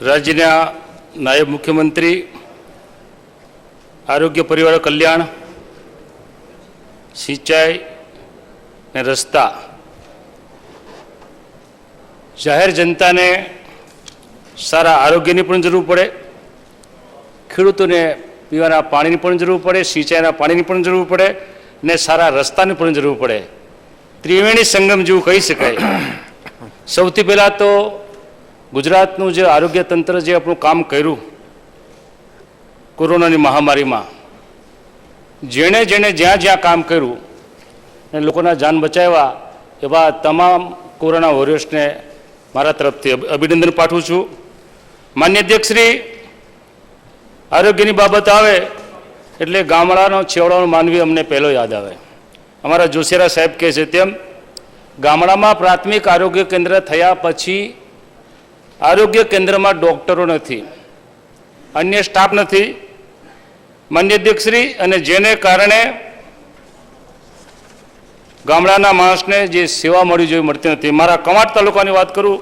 રાજ્યના નાયબ મુખ્યમંત્રી આરોગ્ય પરિવાર કલ્યાણ સિંચાઈ અને રસ્તા જાહેર જનતાને સારા આરોગ્યની પણ જરૂર પડે, ખેડૂતોને પીવાના પાણીની પણ જરૂર પડે, સિંચાઈના પાણીની પણ જરૂર પડે ને સારા રસ્તાની પણ જરૂર પડે. ત્રિવેણી સંગમ જેવું કહી શકાય. સૌથી પહેલાં તો ગુજરાતનું જે આરોગ્ય તંત્ર જે આપણું કામ કર્યું કોરોનાની મહામારીમાં, જેણે જેણે જ્યાં જ્યાં કામ કર્યું અને લોકોના જાન બચાવ્યા, એવા તમામ કોરોના વોરિયર્સને મારા તરફથી અભિનંદન પાઠવું છું. માન્ય અધ્યક્ષશ્રી, આરોગ્યની બાબત આવે એટલે ગામડાનો છેવાડાનો માનવી અમને પહેલો યાદ આવે. અમારા જોશીરા સાહેબ કહે છે તેમ ગામડામાં પ્રાથમિક આરોગ્ય કેન્દ્ર થયા પછી આરોગ્ય કેન્દ્રમાં ડૉક્ટરો નથી, અન્ય સ્ટાફ નથી. માન્ય અધ્યક્ષશ્રી, અને જેને કારણે ગામડાના માણસને જે સેવા મળી જોઈએ મળતી નથી. મારા કવાંટ તાલુકાની વાત કરું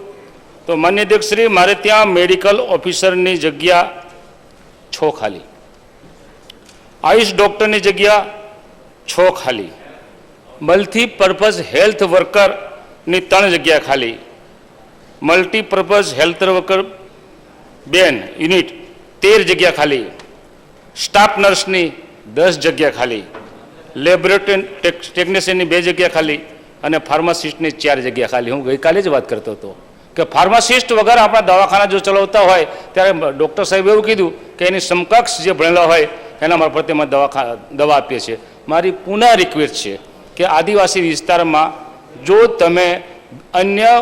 તો માન્ય અધ્યક્ષશ્રી, મારે ત્યાં મેડિકલ ઓફિસરની જગ્યા 6 ખાલી, આયુષ ડૉક્ટરની જગ્યા 6 ખાલી, મલ્ટીપર્પઝ હેલ્થ વર્કરની 3 જગ્યા ખાલી, મલ્ટીપર્પઝ હેલ્થ વર્કર બેન યુનિટ 13 જગ્યા ખાલી, સ્ટાફ નર્સની 10 જગ્યા ખાલી, લેબોરેટરી ટેકનિશિયનની 2 જગ્યા ખાલી અને ફાર્માસિસ્ટની 4 જગ્યા ખાલી. હું ગઈકાલે જ વાત કરતો હતો કે ફાર્માસિસ્ટ વગર આપણા દવાખાના જો ચલાવતા હોય ત્યારે ડૉક્ટર સાહેબ એવું કીધું કે એની સમકક્ષ જે ભણેલા હોય એના મારફતે અમે દવા આપીએ છીએ. મારી પુનઃ રિક્વેસ્ટ છે કે આદિવાસી વિસ્તારમાં જો તમે અન્ય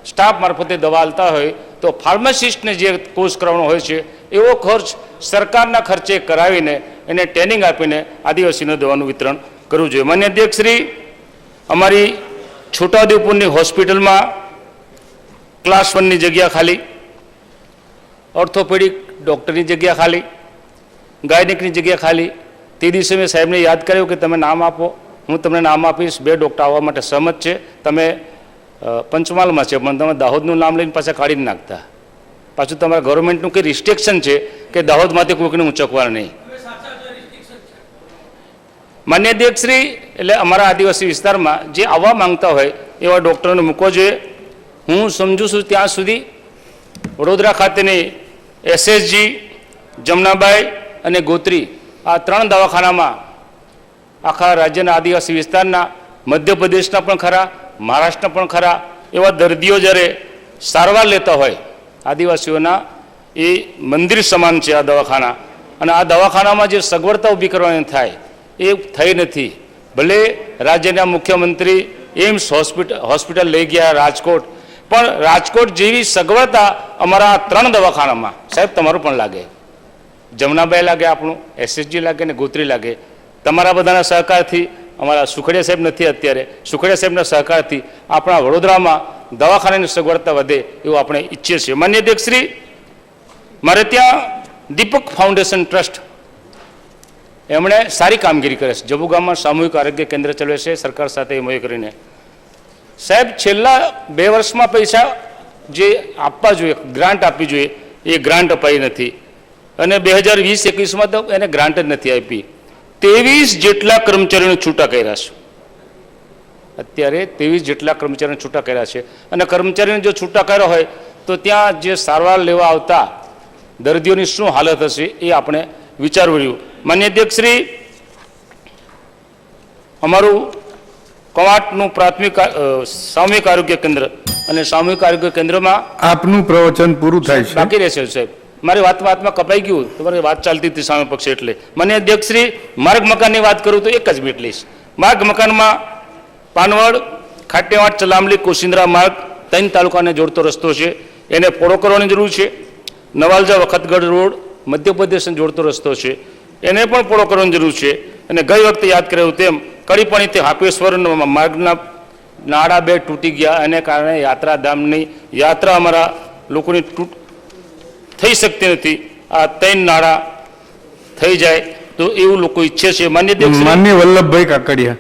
સ્ટાફ મારફતે દવા આપતા હોય તો ફાર્માસિસ્ટને જે કોર્સ કરવાનો હોય છે એવો ખર્ચ સરકારના ખર્ચે કરાવીને એને ટ્રેનિંગ આપીને આદિવાસીને દવાનું વિતરણ કરવું જોઈએ. માન્ય અધ્યક્ષશ્રી, અમારી છોટાઉદેપુરની હોસ્પિટલમાં ક્લાસ 1ની જગ્યા ખાલી, ઓર્થોપેડિક ડૉક્ટરની જગ્યા ખાલી, ગાયનિકની જગ્યા ખાલી. તે દિવસે મેં સાહેબને યાદ કર્યું કે તમે નામ આપો, હું તમને નામ આપીશ. 2 ડૉક્ટર આવવા માટે સહમત છે. તમે પંચમહાલમાં છે પણ તમે દાહોદનું નામ લઈને પાછા કાઢી નાખતા. પાછું તમારા ગવર્મેન્ટનું કંઈ રિસ્ટ્રિક્શન છે કે દાહોદમાંથી કોઈકને ઊંચકવાનું નહીં. માન્ય અધ્યક્ષશ્રી, એટલે અમારા આદિવાસી વિસ્તારમાં જે આવવા માંગતા હોય એવા ડૉક્ટરોને મૂકવો જોઈએ. હું સમજુ છું ત્યાં સુધી વડોદરા ખાતેની એસએસજી, જમનાબાઈ અને ગોત્રી આ 3 દવાખાનામાં આખા રાજ્યના આદિવાસી વિસ્તારના, મધ્યપ્રદેશના પણ ખરા, મહારાષ્ટ્રના પણ ખરા, એવા દર્દીઓ જ્યારે સારવાર લેતા હોય, આદિવાસીઓના એ મંદિર સમાન છે આ દવાખાના. અને આ દવાખાનામાં જે સગવડતા ઊભી કરવાની થાય એ થઈ નથી. ભલે રાજ્યના મુખ્યમંત્રી એમ્સ હોસ્પિટલ લઈ ગયા રાજકોટ, પણ રાજકોટ જેવી સગવડતા અમારા 3 દવાખાનામાં સાહેબ તમારું પણ લાગે, જમનાબાઈ લાગે, આપણું એસએસજી લાગે ને ગોત્રી લાગે. તમારા બધાના સહકારથી, અમારા સુખડિયા સાહેબ નથી અત્યારે, સુખડિયા સાહેબના સહકારથી આપણા વડોદરામાં દવાખાનાની સગવડતા વધે એવું આપણે ઈચ્છીએ છીએ. માન્ય અધ્યક્ષશ્રી, મારે ત્યાં દીપક ફાઉન્ડેશન ટ્રસ્ટ એમણે સારી કામગીરી કરે છે. જબુગામમાં સામૂહિક આરોગ્ય કેન્દ્ર ચલાવે છે સરકાર સાથે મળીને કરીને. સાહેબ, છેલ્લા 2 વર્ષમાં પૈસા જે આપવા જોઈએ, ગ્રાન્ટ આપવી જોઈએ, એ ગ્રાન્ટ અપાઈ નથી. અને 2020-21માં તો એને ગ્રાન્ટ જ નથી આપી. 23 જેટલા કર્મચારીઓને છૂટા કર્યા છે. અત્યારે 23 જેટલા કર્મચારીઓને છૂટા કર્યા છે. અને કર્મચારીઓને જો છૂટા કર્યા હોય તો ત્યાં જે સારવાર લેવા આવતા દર્દીઓની શું હાલત હશે એ આપણે વિચારવું. માન્ય અધ્યક્ષશ્રી, અમારું કવાંટનું પ્રાથમિક સામૂહિક આરોગ્ય કેન્દ્ર અને સામૂહિક આરોગ્ય કેન્દ્રમાં આપનું પ્રવચન પૂરું થાય છે, બાકી રહેશે સાહેબ. મારી વાતમાં કપાઈ ગયું, તમારી વાત ચાલતી હતી સામે પક્ષે એટલે. માન્ય અધ્યક્ષશ્રી, માર્ગ મકાનની વાત કરું તો 1 જ મિનિટ લઈશ. માર્ગ મકાનમાં પાનવડ, ખાટેવાડ, ચલામલી, કોશિંદ્રા માર્ગ 3 તાલુકાને જોડતો રસ્તો છે, એને પોળો કરવાની જરૂર છે. નવાલજા વખતગઢ રોડ મધ્યપ્રદેશને જોડતો રસ્તો છે, એને પણ પોળો કરવાની જરૂર છે. અને ગઈ વખતે યાદ કર્યું તેમ કડીપણીથી હાપેશ્વર માર્ગના નાળા 2 તૂટી ગયા, એને કારણે યાત્રાધામની યાત્રા અમારા લોકોની થઈ શકતી નથી. આ 3 નાળા થઈ જાય તો એવું લોકો ઈચ્છે છે. માન્ય વલ્લભભાઈ કાકડિયા.